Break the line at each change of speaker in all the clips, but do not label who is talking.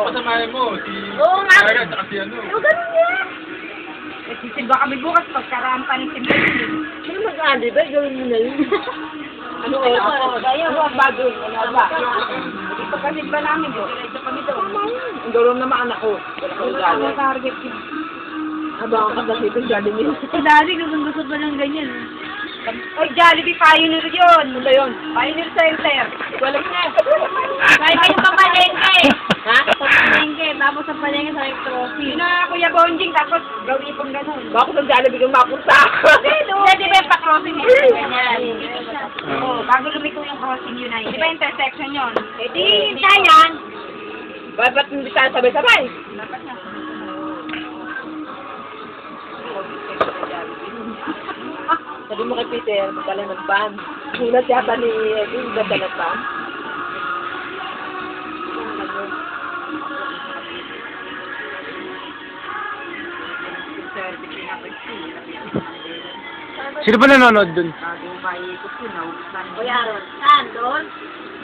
Pasamahin mo, si...
Oo nga.
Kaya tsaka si ano.
Oo, ganun yan.
Eh, sisimba kami bukas pagkaraan pa ng simba yun.
Ano mag-andi ba? Gawin mo na yun. Ano oras?
Ayaw, wag ba doon? Wala ba? Ipagkasimba namin doon. Ito kami doon.
Ang gawin naman anak ko. Wala
Ano target yun?
Abangan ka kasi itong galing yun.
Si Daddy, gustong-gusto ba ng ganyan? Oy, Jollibee Pioneer yun!
Ano ba yun?
Pioneer Center!
Walang na.
Kahit kayo sa palengke!
Ha?
Sa palengke, tapos sa palengke sa trophy. Yun na Kuya Bonjing, tapos gawin pang gano'n.
Bakit ang Jollibee kang mapunta?
Hindi, di ba yung pa-crossing yun? Ganyan. Oo, bago lumiko yung crossing yun ay. Di ba intersection yun? Eh di, yan!
Ba't hindi tayo sabay-sabay?
Dapat na.
Sabi mo kay Peter, magkala ng van. Sulat yata ni Edwin, ganda ng van.
Sino ba nanonood dun?
Kuya Aaron, saan doon?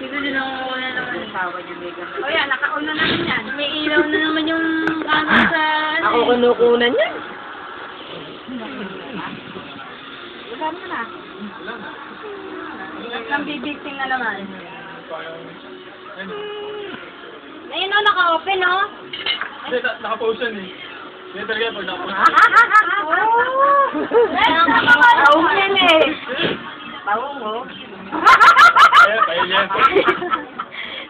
Sino din ang una naman? Asawa niya, Mega. Kuya, nakauna naman yan. May ilaw na naman yung kama sa...
Ako kinukunan niya.
Wala mo na. At lang bibigting na naman. Ayun o, naka-open o.
Hindi, naka-pause yan eh. Hindi talaga pag naka-pause.
Taong yan eh. Taong mo.
Kaya yan.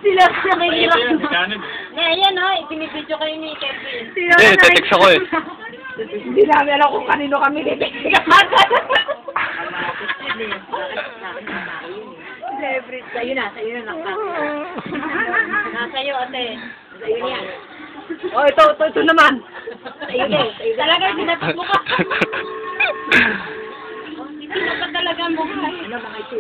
Sila ka nakikirap
Kaya yan,
na.
kanin.
Ayan o, ipinipidyo kayo ni Kevin.
Eh, text ako eh.
Hindi namin alam kung kanino kami nipigtigan.
Sa'yo na nakaka. Nasa'yo, ate. Sa'yo yan.
Oh, ito naman.
Sa'yo din. Talaga, sinapat mo ka. Hindi ka talaga mo. Ano mga ito?